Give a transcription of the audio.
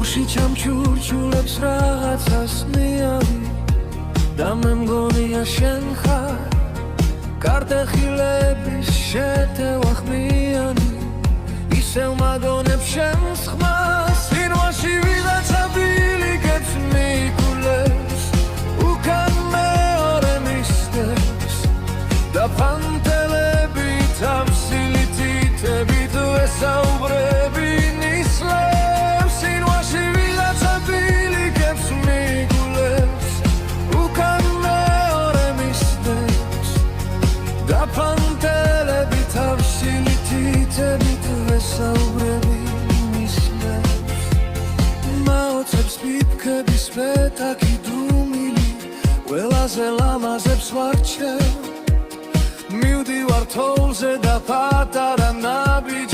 გულში ჩამჩურჩულებს რაღაცას ნიავი და მე მგონია შენ ხარ კარტეხილების შეტევახმიანი ისევ მაგონებ შენს ხმას სინვაში ვიღაც აბილიკებს მიკულებს უკან მეორე მისდევს და ფანტელები თავსილი თითებით ვესაუბრები ნისლებს სინვაში ვიღაც აბილიკებს მიკულებს უკან მეორე მისდევს და ფანტელები თავსილი თითებით ვესაუბრები ნისლებს მაოცებს პიპკების პეტაკი დრუმილი ყველაზე ლამაზებს ვარჩევ მივდივარ თოვლზე და პატარა ნაბიჯ